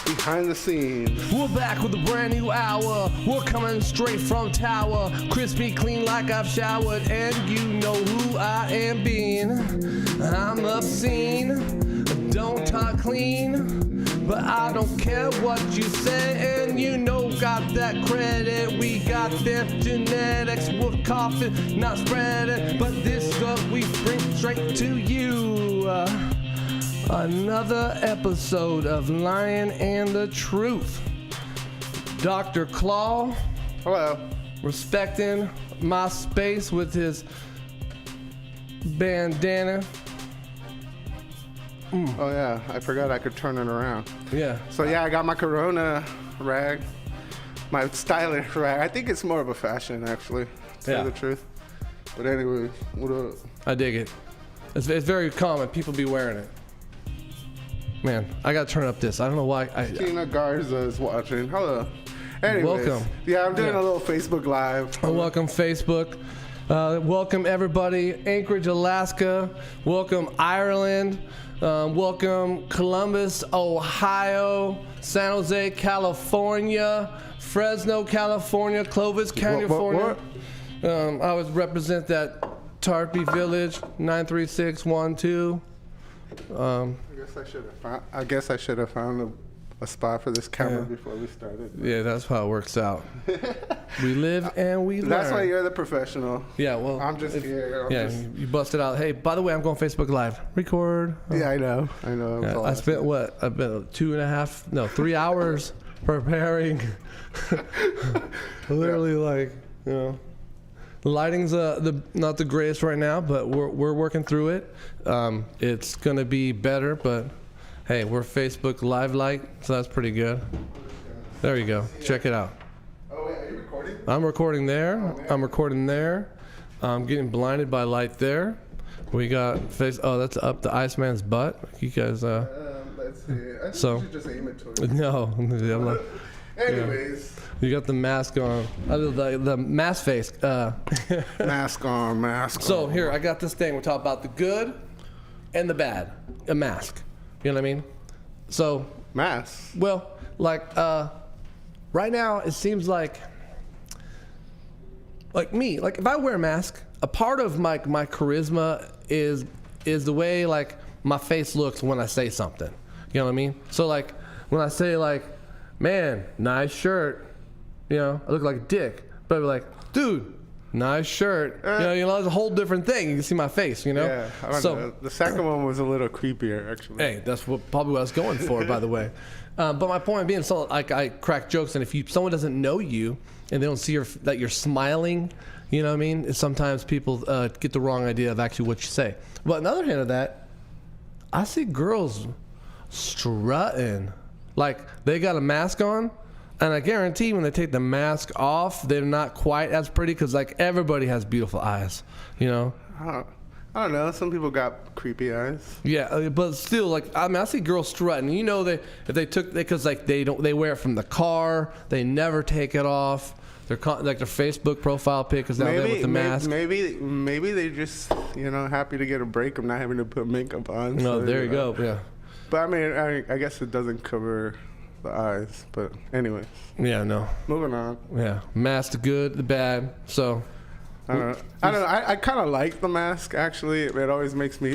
Behind the scenes. We're back with a brand new hour. We're coming straight from tower. Crispy clean like I've showered. And you know who I am being. I'm obscene. Don't talk clean. But I don't care what you say. And you know got that credit. We got them genetics. We're coughing, not spreading. But this stuff we bring straight to you. Another episode of Lion and the Truth. Dr. Claw. Hello. Respecting my space with his bandana. Oh yeah, I forgot I could turn it around. Yeah. So yeah, I got my Corona rag, my stylish rag. I think it's more of a fashion, actually, to tell the truth. But anyway, what up? I dig it. It's very common. People be wearing it. Man, I gotta turn up this. I don't know why. Tina Garza is watching. Hello. Anyways, welcome. Yeah, I'm doing a little Facebook Live. Welcome, Facebook. Welcome, everybody. Anchorage, Alaska. Welcome, Ireland. Welcome, Columbus, Ohio. San Jose, California. Fresno, California. Clovis, California. I always represent that Tarpey Village, 93612. I guess I should have found a spot for this camera before we started. Yeah, that's how it works out. We live and we learn. That's why you're the professional. Yeah, well, I'm just here. You busted out. Hey, by the way, I'm going Facebook Live. Record. Yeah, I know. Yeah, I spent I've been 3 hours preparing. Literally, like, you know. The lighting's not the greatest right now, but we're working through it. It's gonna be better, but hey, we're Facebook Live Light, so that's pretty good. There you go. Check it out. Oh wait, are you recording? I'm recording there. I'm recording there. I'm getting blinded by light there. We got that's up the Iceman's butt. You guys. Let's see. I think you should just aim it towards. No. I'm not, Anyways. Yeah. You got the mask on. The mask face. Mask on, mask on. So here, I got this thing. We're talking about the good and the bad. A mask. You know what I mean? So. Mask? Well, like, right now, it seems like me. Like, if I wear a mask, a part of my charisma is the way, like, my face looks when I say something. You know what I mean? So, like, when I say, like, man, nice shirt. You know, I look like a dick. But I'd be like, dude, nice shirt. You know, it's a whole different thing. You can see my face, you know? Yeah, I don't know. The second one was a little creepier, actually. Hey, that's probably what I was going for, by the way. But my point being, so like I crack jokes, and if someone doesn't know you and they don't see that you're smiling, you know what I mean? Sometimes people get the wrong idea of actually what you say. But on the other hand of that, I see girls strutting. Like, they got a mask on, and I guarantee when they take the mask off, they're not quite as pretty, because, like, everybody has beautiful eyes, you know? I don't know. Some people got creepy eyes. Yeah, but still, like, I mean, I see girls strutting. You know, because like they wear it from the car, they never take it off. Their Facebook profile pic is down there with the mask. Maybe they just, you know, happy to get a break from not having to put makeup on. No, so, there you go. Yeah. But I mean, I guess it doesn't cover the eyes. But anyway. Yeah, no. Moving on. Yeah, mask, the good, the bad. So. I don't know. I kind of like the mask, actually. It always makes me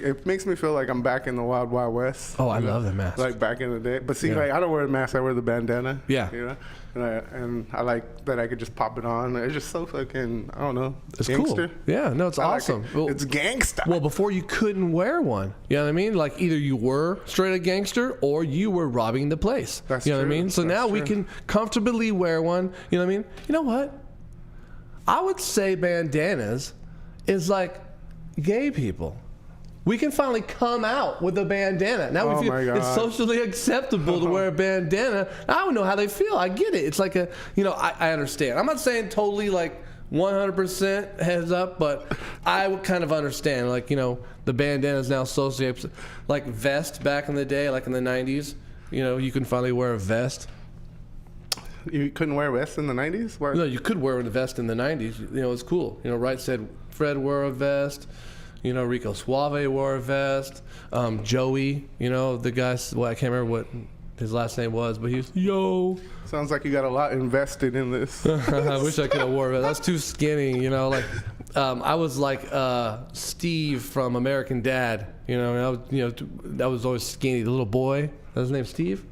feel like I'm back in the Wild Wild West. Oh, I love the mask. Like back in the day. But see, like, I don't wear a mask. I wear the bandana. Yeah. You know? And I like that I could just pop it on. It's just so fucking, I don't know, it's gangster. Cool. Yeah, no, it's awesome. Like it's gangsta. Well, before you couldn't wear one. You know what I mean? Like, either you were straight a gangster or you were robbing the place. That's you know true. What I mean? So now we can comfortably wear one. You know what I mean? You know what? I would say bandanas is like gay people. We can finally come out with a bandana. Now we feel it's socially acceptable to wear a bandana. I don't know how they feel. I get it. It's like a, you know, I understand. I'm not saying totally like 100% heads up, but I would kind of understand. Like, you know, the bandana is now associated, like vest back in the day, like in the 90s. You know, you can finally wear a vest. You couldn't wear a vest in the 90s? No, you could wear a vest in the 90s. You know, it's cool. You know, Wright said Fred wore a vest. You know, Rico Suave wore a vest. Joey, you know, the guy, well, I can't remember what his last name was, but he was, yo. Sounds like you got a lot invested in this. I wish I could have wore it. That's too skinny, you know. Like, I was like Steve from American Dad. You know, that was always skinny. The little boy. That's his name, Steve.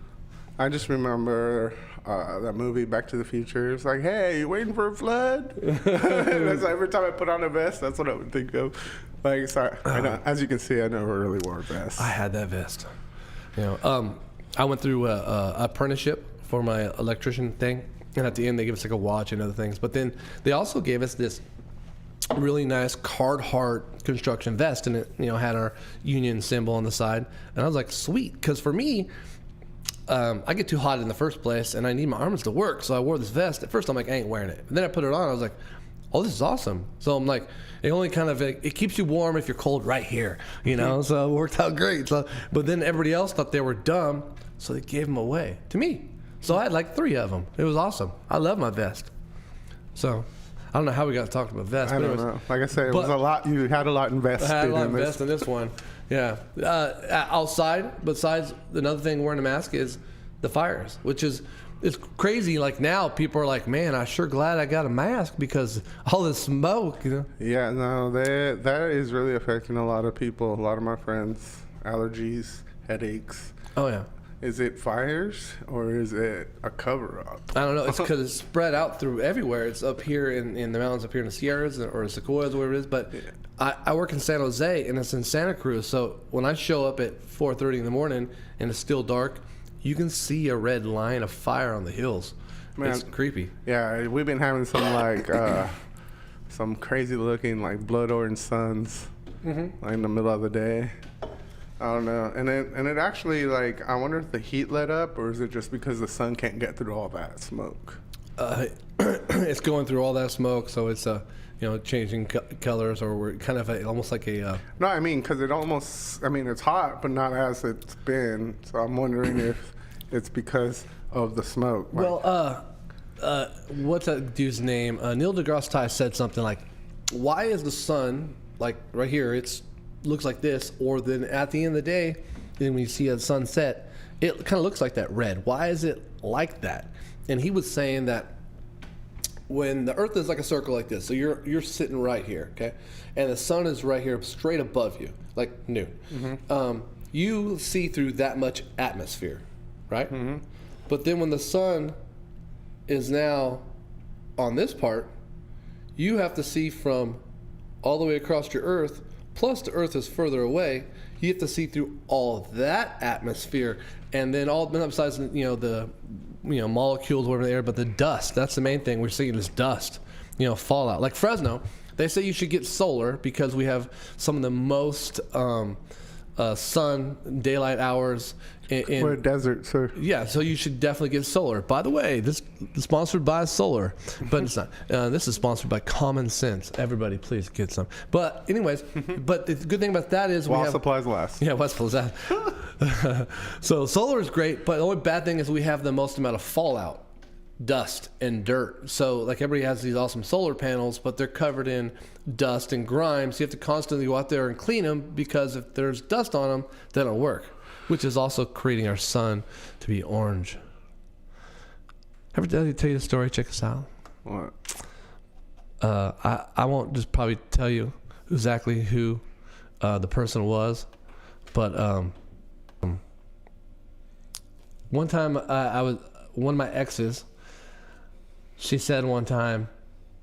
I just remember that movie Back to the Future. It's like, hey, you waiting for a flood? That's every time I put on a vest, that's what I would think of. Like, sorry, I know, as you can see, I never really wore a vest. I had that vest. You know, I went through a apprenticeship for my electrician thing, and at the end they gave us like a watch and other things. But then they also gave us this really nice Carhartt construction vest, and it, you know, had our union symbol on the side. And I was like, sweet, because for me, I get too hot in the first place, and I need my arms to work. So I wore this vest. At first, I'm like, I ain't wearing it. And then I put it on. I was like, oh, this is awesome. So I'm like, it only kind of, it keeps you warm if you're cold right here, you know. So it worked out great. So, but then everybody else thought they were dumb, so they gave them away to me. So I had like 3 of them. It was awesome. I love my vest. So I don't know how we got to talk about vests. I don't know. Like I said, it was a lot. You had a lot invested. I had a lot in invested in this one. Yeah. Outside, besides another thing wearing a mask is the fires, which is, it's crazy. Like now, people are like, "Man, I'm sure glad I got a mask because all this smoke." You know? Yeah, no, that is really affecting a lot of people. A lot of my friends, allergies, headaches. Oh yeah. Is it fires or is it a cover-up? I don't know. It's because it's spread out through everywhere. It's up here in the mountains, up here in the Sierras or Sequoias, whatever it is. But I work in San Jose, and it's in Santa Cruz. So when I show up at 4:30 in the morning and it's still dark, you can see a red line of fire on the hills. Man, it's creepy. Yeah, we've been having some like some crazy-looking like blood orange suns like in the middle of the day. I don't know, and it actually, like, I wonder if the heat let up, or is it just because the sun can't get through all that smoke? It's going through all that smoke, so it's changing colors, or we're kind of almost like a. No, I mean, because it's hot, but not as it's been. So I'm wondering if it's because of the smoke. Like, well, what's that dude's name? Neil deGrasse Tyson said something like, "Why is the sun like right here? It's looks like this, or then at the end of the day, then when you see a sunset, it kind of looks like that red. Why is it like that?" And he was saying that when the Earth is like a circle like this, so you're sitting right here, okay, and the sun is right here, straight above you, like noon. You see through that much atmosphere, right? But then when the sun is now on this part, you have to see from all the way across your Earth. Plus, the Earth is further away. You have to see through all of that atmosphere, and then all besides the molecules whatever they are, but the dust. That's the main thing we're seeing is dust. Fallout. Like Fresno, they say you should get solar because we have some of the most sun daylight hours. We're a desert, sir. Yeah, so you should definitely get solar. By the way, this is sponsored by solar, but it's not. This is sponsored by Common Sense. Everybody, please get some. But anyways, but the good thing about that is while supplies last. Yeah, while supplies last. So solar is great, but the only bad thing is we have the most amount of fallout, dust and dirt. So like everybody has these awesome solar panels, but they're covered in dust and grime. So you have to constantly go out there and clean them because if there's dust on them, they don't work. Which is also creating our sun to be orange. Ever did I tell you the story? Check this out. What? I won't just probably tell you exactly who the person was, but one time I was one of my exes. She said one time,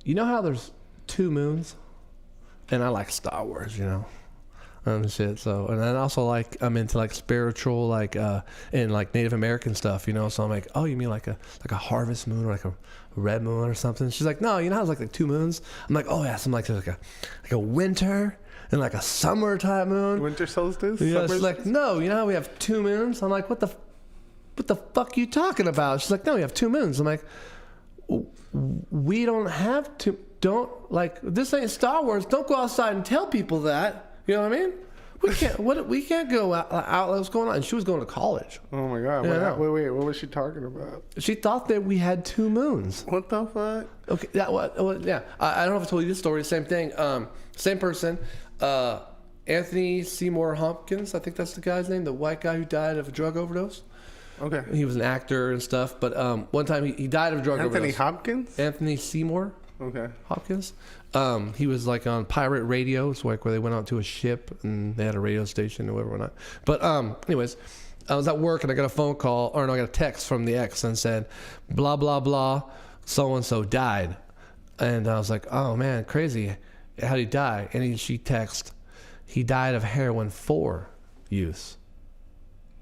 "You know how there's 2 moons?" And I like Star Wars, and shit. So, and then also I'm into like spiritual, and like Native American stuff, So I'm like, "Oh, you mean like a harvest moon or like a red moon or something?" She's like, "No, you know how there's like 2 moons?" I'm like, "Oh yeah, something like there's like a winter and like a summer type moon." Winter solstice? Yeah, she's like, "No, you know how we have 2 moons?" I'm like, what the fuck are you talking about? She's like, "No, we have 2 moons." I'm like, "We don't have to. Don't like this ain't Star Wars. Don't go outside and tell people that." You know what I mean? We can't. We can't go out. What's going on? And she was going to college. Oh my god! Yeah, wait. What was she talking about? She thought that we had 2 moons. What the fuck? Okay. Yeah. I don't know if I told you this story. Same thing. Same person. Anthony Seymour Hopkins, I think that's the guy's name, the white guy who died of a drug overdose. Okay. He was an actor and stuff, but one time he died of a drug overdose. Anthony Hopkins? Anthony Seymour Hopkins. He was like on pirate radio. It's like where they went out to a ship and they had a radio station or whatever. But anyways, I was at work and I got a phone call, or no, I got a text from the ex and said, blah, blah, blah, so-and-so died. And I was like, oh man, crazy. How'd he die? And she texted, he died of heroin 4 use.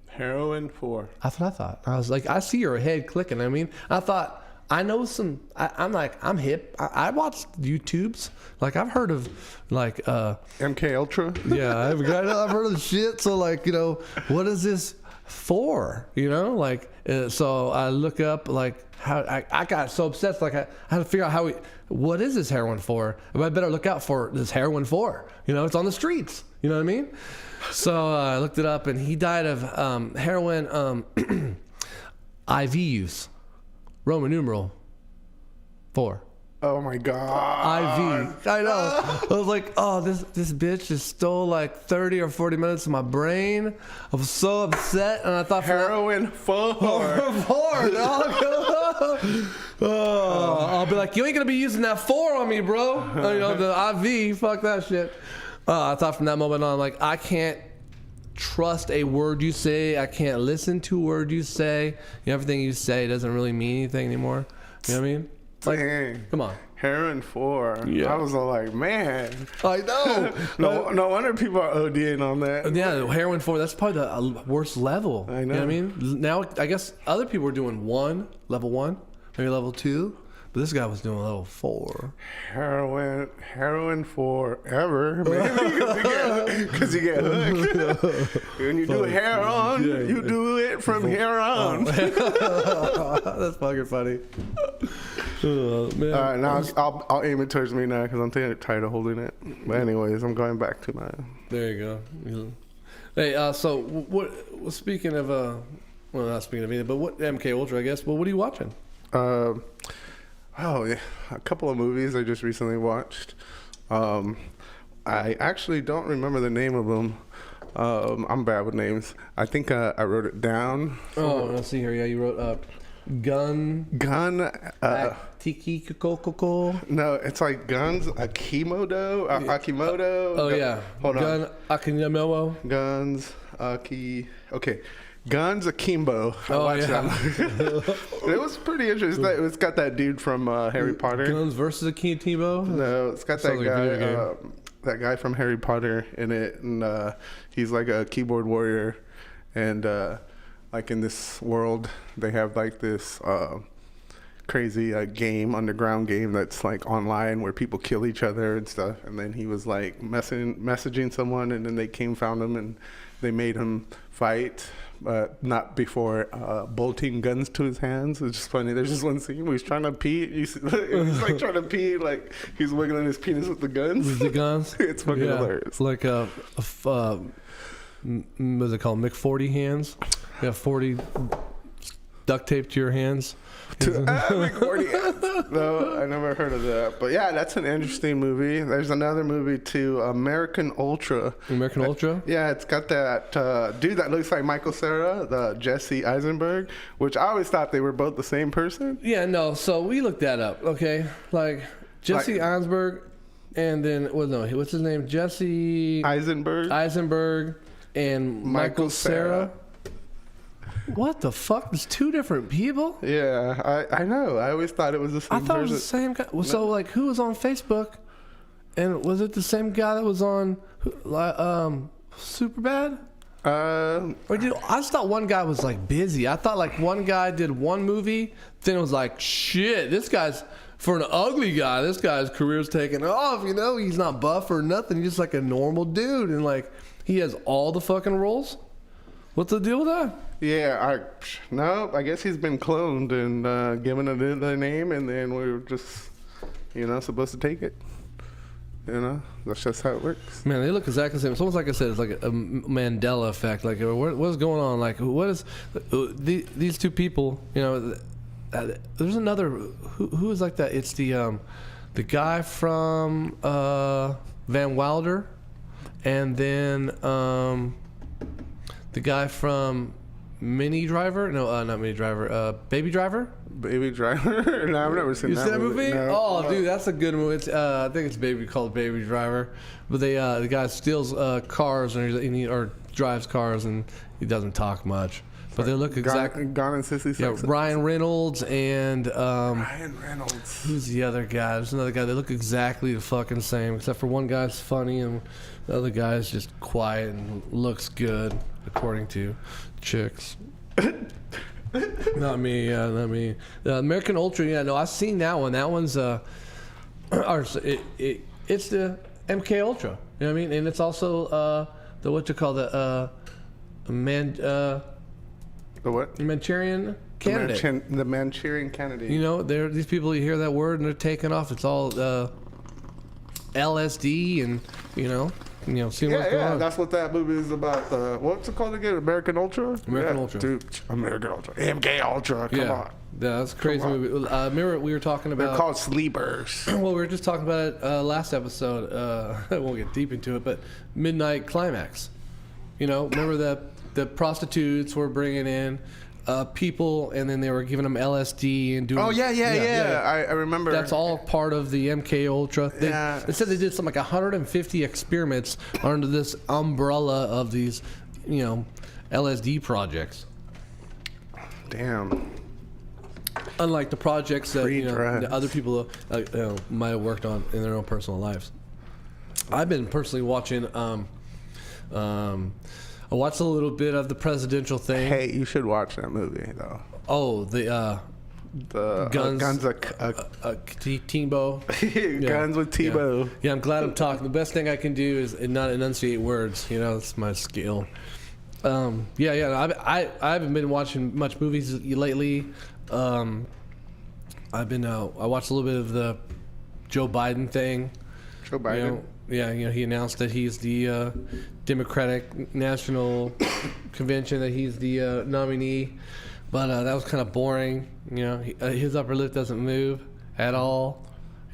Heroin 4. That's what I thought. I was like, I see your head clicking. I mean, I thought, I know some, I'm hip. I watch YouTubes. Like, I've heard of, like, MK Ultra? Yeah, I've heard of the shit. So, like, you know, what is this for? You know, like, so I look up, like, how I got so obsessed. Like, I had to figure out what is this heroin for? I better look out for this heroin for. You know, it's on the streets. You know what I mean? So I looked it up, and he died of heroin IV use. Roman numeral 4. Oh my God. IV. I know. I was like, oh, this bitch just stole like 30 or 40 minutes of my brain. I was so upset, and I thought heroin 4. 4, dog. I'll be like, you ain't gonna be using that 4 on me, bro. You know, the IV. Fuck that shit. I thought from that moment on, like, I can't trust a word you say. I can't listen to a word you say. You know, everything you say doesn't really mean anything anymore. You know what I mean? Like, dang. Come on. Heroin 4. Yeah. I was all like, man. I know. No wonder people are ODing on that. Yeah, heroin 4. That's probably the worst level. I know. You know what I mean? Now, I guess other people were doing level 1, maybe level 2. But this guy was doing level 4. Heroin forever, maybe, because you get hooked. When you do heroin, you do it from here on. That's fucking funny. Oh, man. All right, now I'll aim it towards me now because I'm tired of holding it. But anyways, I'm going back to my. There you go. Hey, so what? Speaking of well, not speaking of either, but what MK Ultra, I guess. Well, what are you watching? Oh yeah, a couple of movies I just recently watched. I actually don't remember the name of them. I'm bad with names. I think I wrote it down. Oh, let's see here. Yeah, you wrote Gun. Tiki Kokoko. No, it's like Guns Akimoto. Akimoto. Oh yeah. Hold on. Gun Akimoto. Guns Aki. Okay. Guns Akimbo. Oh, yeah. It was pretty interesting. It's got that dude from Harry Potter. Guns versus Akimbo? No, it's got that guy. That guy from Harry Potter in it, and he's like a keyboard warrior, and like in this world, they have like this crazy underground game that's like online where people kill each other and stuff. And then he was like messaging someone, and then they found him, and they made him fight. But not before bolting guns to his hands. It's just funny. There's just one scene where he's trying to pee. He's like trying to pee, like he's wiggling his penis with the guns. With the guns? It's fucking hilarious. Like what is it called? McForty hands? You have 40 duct tape to your hands. No, I never heard of that. But yeah, that's an interesting movie. There's another movie too, American Ultra. American Ultra? Yeah, it's got that dude that looks like Michael Cera, the Jesse Eisenberg, which I always thought they were both the same person. Yeah, no. So we looked that up, okay? Like Jesse Eisenberg, and then what's his name? Jesse Eisenberg, and Michael Cera. What the fuck? There's 2 different people? Yeah, I know. I always thought it was the same person. I thought it was the same guy. Well, so, like, who was on Facebook? And was it the same guy that was on Superbad? I just thought one guy was, like, busy. I thought, like, one guy did one movie, then it was like, shit, this guy's, for an ugly guy, this guy's career's taking off, you know? He's not buff or nothing. He's just, like, a normal dude. And, like, he has all the fucking roles? What's the deal with that? Yeah, I guess he's been cloned and given a name, and then we're just, supposed to take it. That's just how it works. Man, they look exactly the same. It's almost like I said, it's like a Mandela effect. Like, what's going on? Like, what is these 2 people? There's another who is like that. It's the guy from Van Wilder. and then the guy from Mini Driver. No, not Mini Driver. Baby Driver. Baby Driver? No, I've never seen that. You seen that movie? No. Oh, dude, that's a good movie. It's, I think it's called Baby Driver. But the guy steals cars or drives cars, and he doesn't talk much. But they look exactly. Gone in 60 Seconds. Yeah, Ryan Reynolds and Ryan Reynolds. Who's the other guy? There's another guy. They look exactly the fucking same, except for one guy's funny and the other guy's just quiet and looks good, according to chicks. Not me. Yeah, not me. American Ultra. Yeah, no, I've seen that one. That one's it's the MK Ultra. You know what I mean? And it's also the what you call the The what? Manchurian candidate. The Manchurian candidate. You know, these people, you hear that word and they're taking off. It's all LSD and seeing what's going on. That's what that movie is about. What's it called again? American Ultra. American Ultra. Dude, American Ultra. MK Ultra. Come on. Yeah, that's a crazy movie. Remember we were talking about. They're called sleepers. Well, we were just talking about it last episode. I won't get deep into it, but Midnight Climax. Remember the prostitutes were bringing in people, and then they were giving them LSD and doing. Oh yeah. I remember. That's all part of the MK Ultra. They said they did something like 150 experiments under this umbrella of these, LSD projects. Damn. Unlike the projects that that other people might have worked on in their own personal lives. I've been personally watching. I watched a little bit of the presidential thing. Hey, you should watch that movie though. Oh, the Guns Tebow. Guns with Tebow. Yeah, I'm glad I'm talking. The best thing I can do is not enunciate words. That's my skill. I haven't been watching much movies lately. I watched a little bit of the Joe Biden thing. Joe Biden. He announced that he's the Democratic National Convention, that he's the nominee. But that was kind of boring. His upper lip doesn't move at all.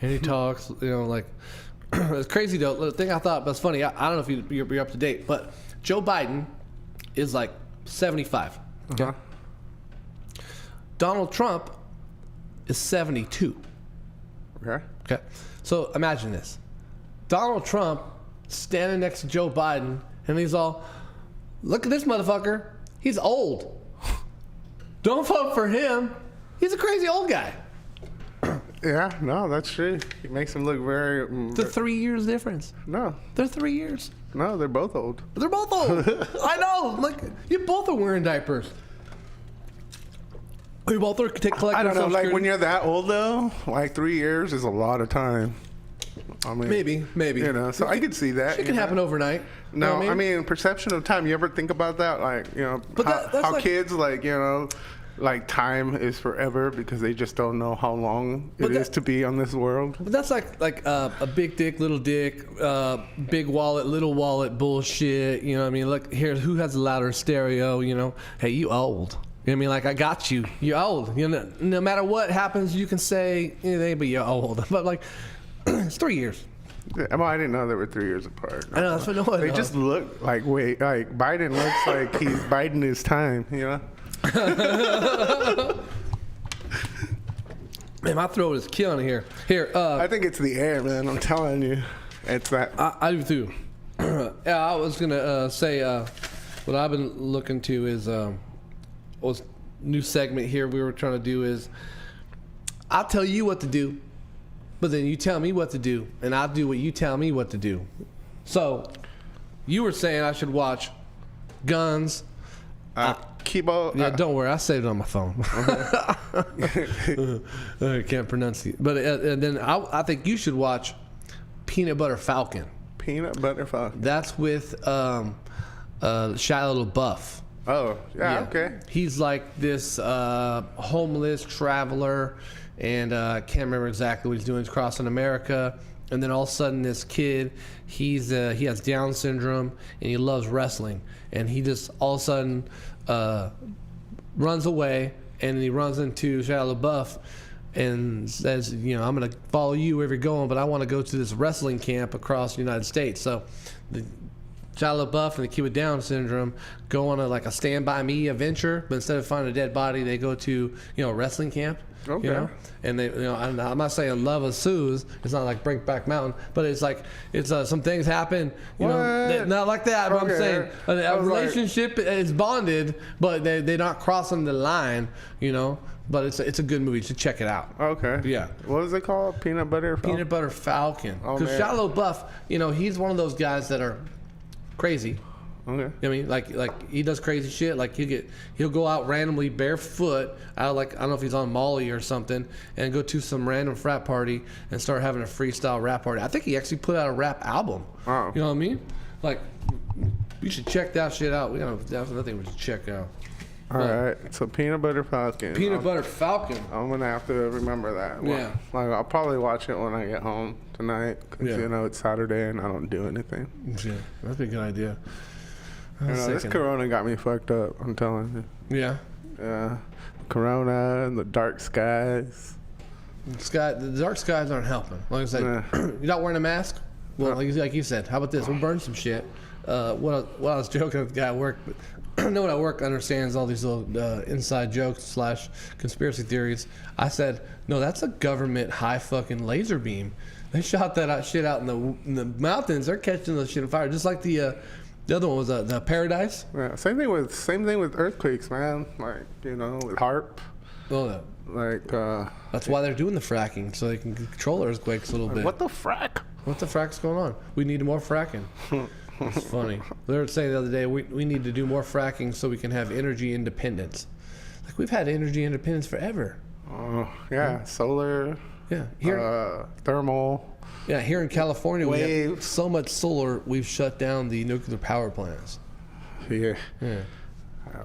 And he talks, it's crazy though. The thing I thought was funny, I don't know if you're up to date, but Joe Biden is like 75. Okay? Uh-huh. Donald Trump is 72. Okay. Okay. So imagine this. Donald Trump standing next to Joe Biden, and he's all, look at this motherfucker. He's old. Don't vote for him. He's a crazy old guy. Yeah, no, that's true. He makes him look very... The 3 years difference. No. They're 3 years. No, they're both old. They're both old. I know. Like, you both are wearing diapers. You both are collecting I don't know, Social like Security. when you're that old though, like 3 years is a lot of time. I mean, Maybe. So I could see that. It can happen overnight. No, You know what I mean perception of time. You ever think about that? Like, But that's how like, kids like time is forever because they just don't know how long it is to be on this world. But that's like a big dick, little dick, big wallet, little wallet bullshit. You know what I mean? Look, here, who has a louder stereo? Hey, you old. You know what I mean? Like, I got you. You're old. No matter what happens, you can say anything, but you're old. But like, it's 3 years. Yeah, well, I didn't know they were 3 years apart. I know, that's what no one They knows. just look like Biden looks like he's biding his time. Man, my throat is killing here. I think it's the air, man. I'm telling you, it's that. I do too. Yeah, I was gonna say what I've been looking to is was new segment here we were trying to do is I'll tell you what to do, but then you tell me what to do, and I'll do what you tell me what to do. So you were saying I should watch Guns. Kibo. Yeah, don't worry, I saved it on my phone. I can't pronounce it, but and then I think you should watch Peanut Butter Falcon. Peanut Butter Falcon. That's with Shia LaBeouf. Oh, yeah, okay. He's like this homeless traveler, and I can't remember exactly what he's doing. He's crossing America, and then all of a sudden this kid, he has Down syndrome, and he loves wrestling, and he just all of a sudden runs away, and he runs into Shia LaBeouf and says, I'm going to follow you wherever you're going, but I want to go to this wrestling camp across the United States. So Shia LaBeouf and the kid with Down syndrome go on a Stand By Me adventure, but instead of finding a dead body, they go to a wrestling camp. Okay. You know, and they, I'm not saying love of Sue's. It's not like Brinkback Mountain, but it's like some things happen. You know, not like that. But Okay. I'm saying a relationship is bonded, but they're not crossing the line. You know, but it's a good movie. You should check it out. Okay. Yeah. What is it called? Peanut Butter Falcon? Peanut Butter Falcon. Oh, Because man. Shia LaBeouf, he's one of those guys that are crazy. Okay. You know what I mean, like he does crazy shit. Like he'll go out randomly barefoot out, I don't know if he's on Molly or something, and go to some random frat party and start having a freestyle rap party. I think he actually put out a rap album. Oh. You know what I mean? Like, you should check that shit out. That's another thing we should check out. All right. So Peanut Butter Falcon. Peanut Butter Falcon. I'm gonna have to remember that. Yeah. Like I'll probably watch it when I get home tonight. Cause it's Saturday and I don't do anything. Yeah, that'd be a good idea. This Corona got me fucked up. I'm telling you. Yeah. Yeah. Corona and the dark skies. The dark skies aren't helping. Like I said, you're not wearing a mask. Well, like you said, how about this? We'll burn some shit. What I was joking with the guy at work, but no one at work understands all these little inside jokes / conspiracy theories. I said, no, that's a government high fucking laser beam. They shot that shit out in the mountains. They're catching the shit on fire, just like the other one was the Paradise. Yeah. Same thing with earthquakes, man. Like with HARP. Well, that's why they're doing the fracking, so they can control earthquakes a little bit. What the frack? What the frack's going on? We need more fracking. It's funny. They were saying the other day, we need to do more fracking so we can have energy independence. Like, we've had energy independence forever. Yeah, solar. Yeah, thermal. Yeah, here in California, we have Waves. so much solar, we've shut down the nuclear power plants. Yeah. Yeah.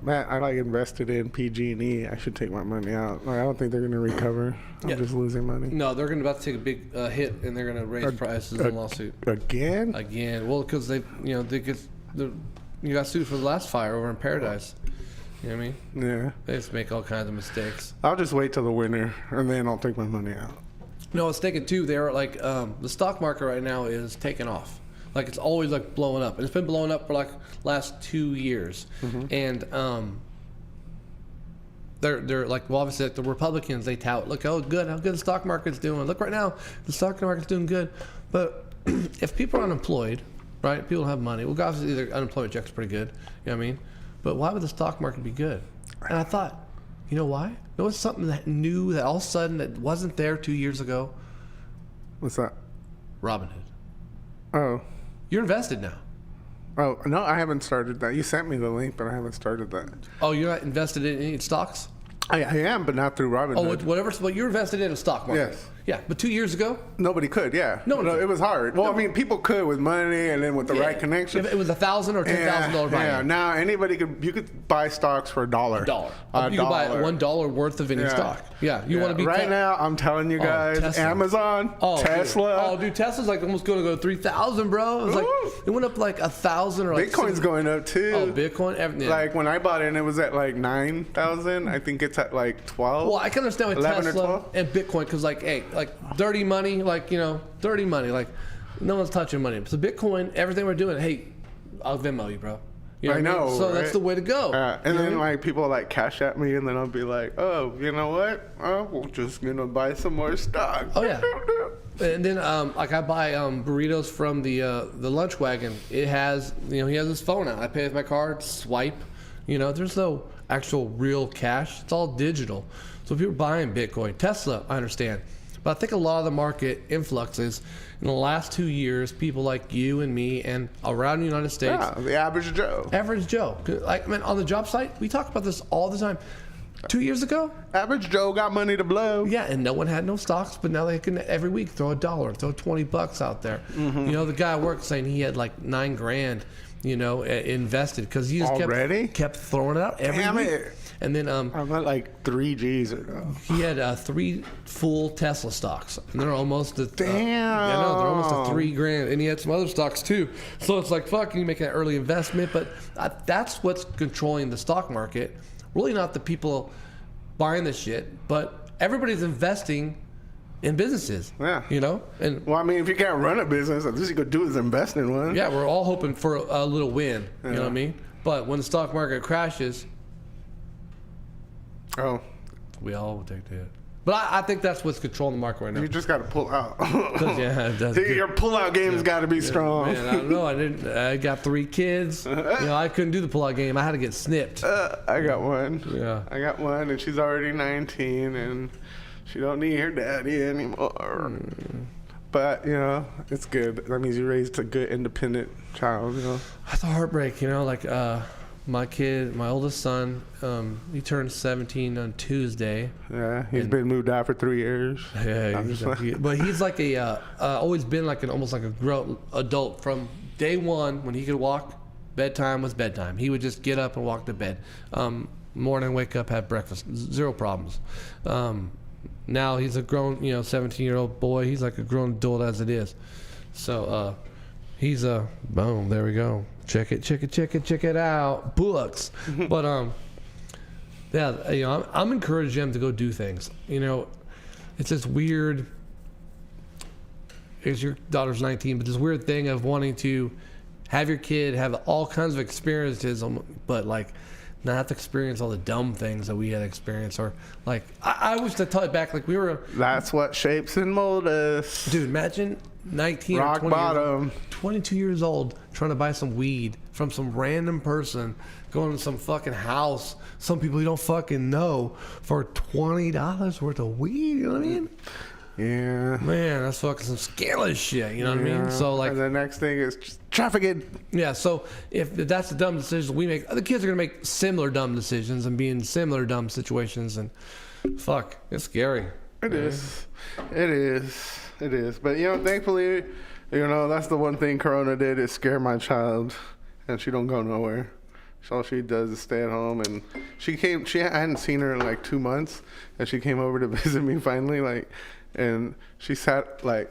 Man, I invested in PG&E. I should take my money out. I don't think they're gonna recover. I'm just losing money. No, they're about to take a big hit, and they're going to raise prices in a lawsuit. Again? Well, because you got sued for the last fire over in Paradise. You know what I mean? Yeah. They just make all kinds of mistakes. I'll just wait till the winter, and then I'll take my money out. No, I was thinking too. They're like the stock market right now is taking off. Like, it's always like blowing up, and it's been blowing up for like last 2 years. And they're like, well, obviously like the Republicans, they tout, look how good the stock market's doing. Look right now, the stock market's doing good. But if people are unemployed, right? People don't have money. Well, obviously their unemployment check's pretty good. You know what I mean? But why would the stock market be good? And I thought, you know why? You know, it's something that new that all of a sudden that wasn't there 2 years ago. What's that? Robinhood. Oh. You're invested now. Oh, no, I haven't started that. You sent me the link, but I haven't started that. Oh, you're not invested in any stocks? I am, but not through Robinhood. Oh, whatever. But you're invested in a stock market. Yes. Yeah, but 2 years ago? Nobody could, yeah. No, it was hard. Well, I mean, people could with money and then with the right connection. If it was $1,000 or $10,000 buy-in. Yeah, now anybody you could buy stocks for $1. $1. You could buy $1 worth of any stock. Yeah, you want to be right now. I'm telling you guys, Tesla. Amazon, Tesla. Dude, Tesla's like almost going to go 3,000, bro. It was like it went up like 1,000 or like Bitcoin's going up too. Oh, Bitcoin, everything. Like when I bought it, it was at like 9,000. I think it's at like 12. Well, I can understand with 11 or Tesla 12? and Bitcoin because, like, hey, like dirty money, like, dirty money, like no one's touching money. So Bitcoin, everything we're doing, hey, I'll Venmo you, bro. You know I know. So right? that's the way to go. And then like people like cash at me, and then I'll be like, oh, you know what? We're just gonna buy some more stock. Oh yeah. And then like I buy burritos from the lunch wagon. It has he has his phone out. I pay with my card, swipe. There's no actual real cash. It's all digital. So if you're buying Bitcoin, Tesla, I understand. But I think a lot of the market influxes in the last 2 years, people like you and me and around the United States. Yeah, the average Joe. Average Joe. Like, I mean, on the job site, we talk about this all the time. 2 years ago, average Joe got money to blow. Yeah, and no one had no stocks, but now they can every week throw $1, throw $20 out there. The guy at work saying he had like $9,000, invested because he just kept throwing it out every week. It. And then I'm at like 3 G's or no. He had 3 full Tesla stocks, and they're almost damn. They're almost a $3,000, and he had some other stocks too. So it's like, fuck, you make an early investment, but that's what's controlling the stock market. Really, not the people buying the shit, but everybody's investing in businesses. Yeah. You know? And well, I mean, if you can't run a business, at least you could do is invest in one. yeah, we're all hoping for a little win. You know what I mean? But when the stock market crashes, we all take the hit. But I think that's what's controlling the market right now. You just got to pull out. Yeah, your pull-out game's got to be strong. Man, I don't know. I got 3 kids. You know, I couldn't do the pull-out game. I had to get snipped. I got one. Yeah. I got one, and she's already 19, and she don't need her daddy anymore. But, you know, it's good. That means you raised a good, independent child, you know. That's a heartbreak, you know. Like, my kid, my oldest son, he turned 17 on Tuesday. Yeah, he's been moved out for 3 years. Yeah, but he's like always been like almost like a grown adult from day one when he could walk. Bedtime was bedtime. He would just get up and walk to bed. Morning, wake up, have breakfast, 0 problems. Now he's a grown, 17-year-old boy. He's like a grown adult as it is. So he's boom. There we go. Check it out. Books. But yeah, I'm encouraging him to go do things. You know, it's this weird. Because your daughter's 19, but this weird thing of wanting to have your kid have all kinds of experiences, but like not have to experience all the dumb things that we had experienced. Or like I wish to tell it back. Like we were. That's what shapes and molds us. Dude, imagine 19 rock or 20 bottom. 22 years old trying to buy some weed from some random person, going to some fucking house, some people you don't fucking know, for $20 worth of weed. You know what I mean? Yeah. Man, that's fucking some scandalous shit. You know what I mean? So like, and the next thing is just trafficking. Yeah. So if that's the dumb decision we make, other kids are gonna make similar dumb decisions and be in similar dumb situations, and fuck, it's scary. It is. But thankfully, that's the one thing Corona did, is scare my child, and she don't go nowhere. All she does is stay at home. And I hadn't seen her in like 2 months, and she came over to visit me finally, and she sat like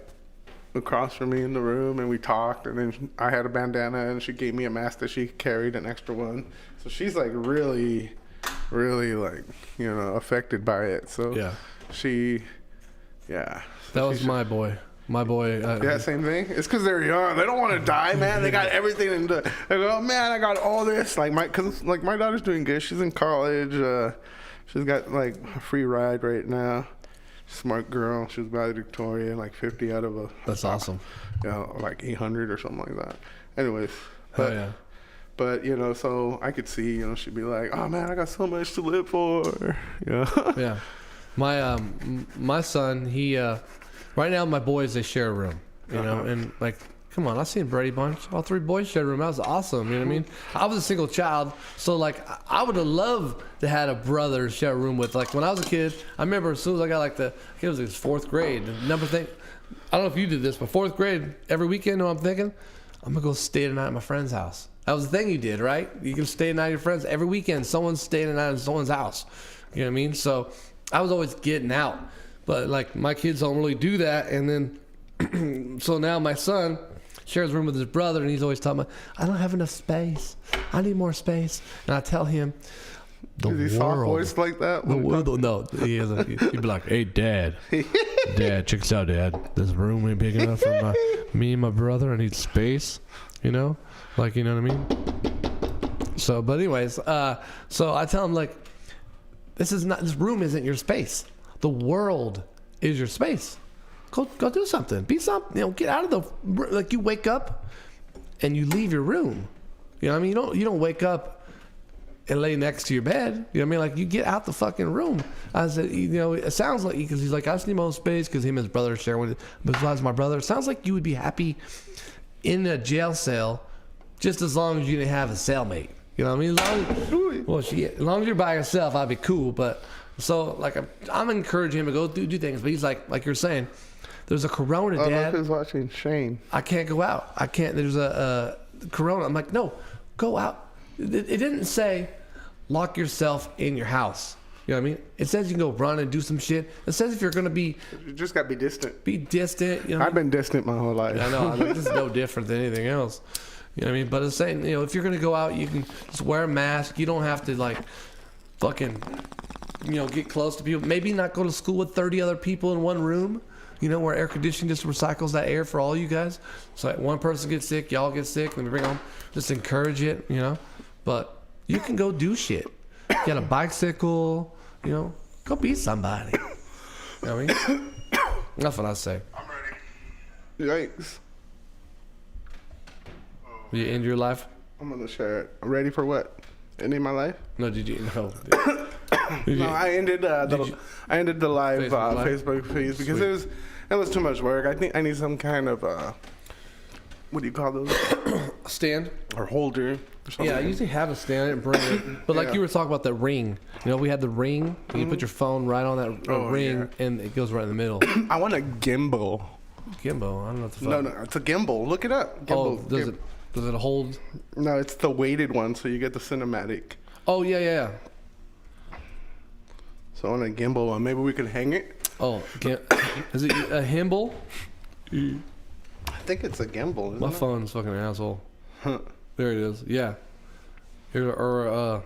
across from me in the room, and we talked, and then I had a bandana, and she gave me a mask that she carried, an extra one. So she's like really, really like, affected by it. So yeah, that was my boy. My boy. Yeah, same thing. It's because they're young. They don't want to die, man. They got everything. They go, oh, man, I got all this. Like my daughter's doing good. She's in college. She's got like a free ride right now. Smart girl. She was valedictorian, like 50 out of a. That's awesome. Like 800 or something like that. Anyways. But, yeah. But so I could see, she'd be like, oh man, I got so much to live for. Yeah. My son, he. Right now, my boys, they share a room, and like, come on, I've seen Brady Bunch. All 3 boys share a room. That was awesome. You know what I mean? I was a single child, so like, I would have loved to had a brother to share a room with. Like when I was a kid, I remember as soon as I got like it was 4th grade. The number thing, I don't know if you did this, but 4th grade, every weekend, I'm thinking, I'm gonna go stay the night at my friend's house. That was the thing you did, right? You can stay the night at your friend's every weekend. Someone's staying the night at someone's house. You know what I mean? So I was always getting out. But like my kids don't really do that, and then so now my son shares a room with his brother, and he's always talking about, I don't have enough space. I need more space. And I tell him, is he soft voiced like that? No, he isn't. He'd be like, hey, Dad, check this out, Dad. This room ain't big enough for me and my brother. I need space. Like, you know what I mean? So, but anyways, so I tell him like, this room isn't your space. The world is your space. Go do something. Be something. Get out of like you wake up and you leave your room. You know what I mean? You don't wake up and lay next to your bed. You know what I mean? Like you get out the fucking room. I said, it sounds like, because he's like, I just need my own space, because him and his brother are sharing with it. Besides my brother, it sounds like you would be happy in a jail cell just as long as you didn't have a cellmate. You know what I mean? As long as you're by yourself, I'd be cool, but. So, like, I'm encouraging him to go do things, but he's like you're saying, there's a Corona, Dad. Look who's watching Shane. I can't go out. I can't. There's a Corona. I'm like, no, go out. It didn't say lock yourself in your house. You know what I mean? It says you can go run and do some shit. It says if you're going to be... You just got to be distant. Be distant. You know I've been distant my whole life. I know. This is no different than anything else. You know what I mean? But it's saying, if you're going to go out, you can just wear a mask. You don't have to, like, fucking... get close to people. Maybe not go to school with 30 other people in one room. where air conditioning just recycles that air for all you guys. So like one person gets sick, y'all get sick, and we bring home. Just encourage it, But you can go do shit. You got a bicycle, go be somebody. You know what I mean? That's what I say. I'm ready. Yikes. Will you end your life? I'm gonna share it. I'm ready for what? Ending my life? No, did you? No. No, I ended the live Facebook feed because it was too much work. I think I need some kind of what do you call those? Stand or holder. Or something. Yeah, I usually have a stand and bring it. But like you were talking about the ring. We had the ring. And you put your phone right on that ring, and it goes right in the middle. I want a gimbal. Gimbal? I don't know what the fuck. No, it's a gimbal. Look it up. Gimbal. Does it hold? No, it's the weighted one, so you get the cinematic. Oh yeah. So on a gimbal one, maybe we could hang it. Oh, is it a gimbal? I think it's a gimbal. Isn't My it? phone's fucking an asshole. Huh. There it is. Yeah. Here or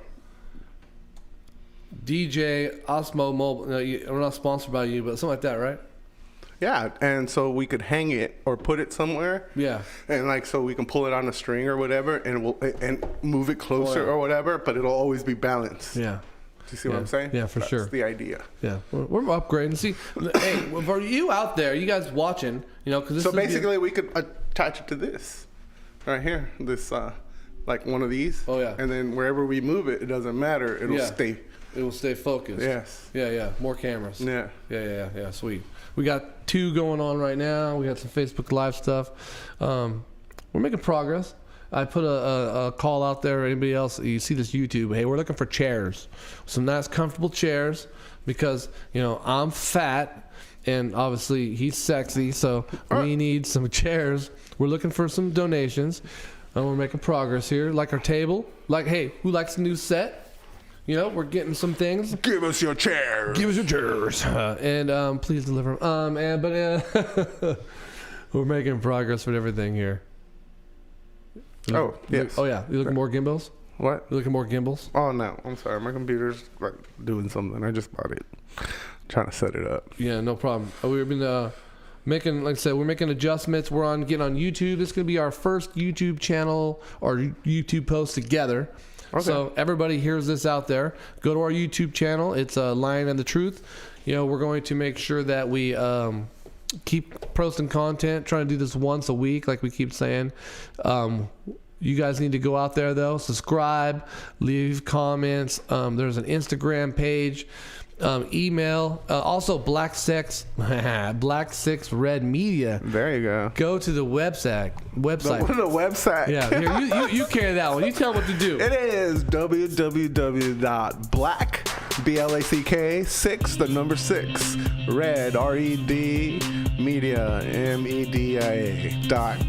DJ Osmo Mobile. No, we're not sponsored by you, but something like that, right? Yeah, and so we could hang it or put it somewhere. Yeah. And like so we can pull it on a string or whatever, and move it closer or whatever, but it'll always be balanced. Yeah. Do you see what I'm saying? Yeah, for sure. That's the idea. Yeah, we're upgrading. See, hey, for you out there, you guys watching, because so basically we could attach it to this right here, this like one of these. Oh yeah. And then wherever we move it, it doesn't matter. It'll stay. It will stay focused. Yes. Yeah. More cameras. Yeah. Yeah. Sweet. We got 2 going on right now. We got some Facebook Live stuff. We're making progress. I put a call out there. Anybody else, you see this YouTube, hey, we're looking for chairs. Some nice, comfortable chairs because, I'm fat and obviously he's sexy. So we need some chairs. We're looking for some donations. And we're making progress here. Like our table. Like, hey, who likes a new set? We're getting some things. Give us your chairs. Give us your chairs. And please deliver them. We're making progress with everything here. Oh, yes. Oh, yeah. You looking more gimbals? What? You looking more gimbals? Oh, no. I'm sorry. My computer's like doing something. I just bought it. Trying to set it up. Yeah, no problem. We've been making, like I said, we're making adjustments. We're getting on YouTube. This is going to be our first YouTube channel or YouTube post together. Okay. So everybody hears this out there. Go to our YouTube channel. It's Lion and the Truth. We're going to make sure that we keep posting content, trying to do this once a week, like we keep saying. You guys need to go out there, though. Subscribe, leave comments. There's an Instagram page. Email. Also, Black Six Red Media. There you go. Go to the website. The website. Yeah, here, you carry that one. You tell them what to do. It is www.black, BLACK 6, the number 6, red, RED, media, MEDIA.com.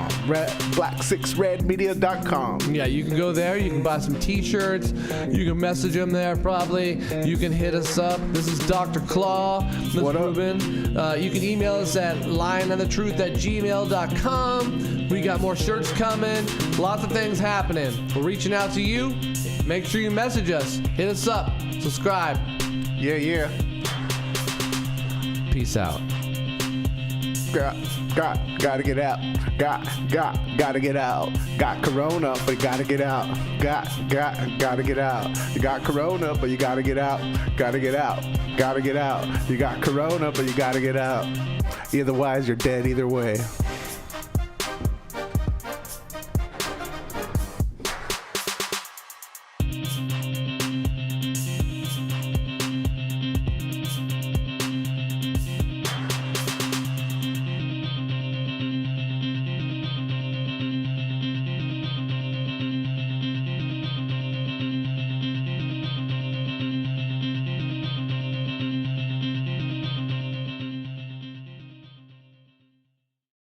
Black6redmedia.com. Yeah, you can go there. You can buy some t-shirts. You can message them there probably. You can hit us up. This is Dr. Claw. This is Reuben. You can email us at lionandthetruth@gmail.com. We got more shirts coming. Lots of things happening. We're reaching out to you. Make sure you message us. Hit us up. Subscribe. Yeah. Peace out. Gotta get out. Gotta get out. Got corona, but you gotta get out. Gotta get out. You got corona, but you gotta get out. Gotta get out. You got corona, but you gotta get out. Otherwise, you're dead either way.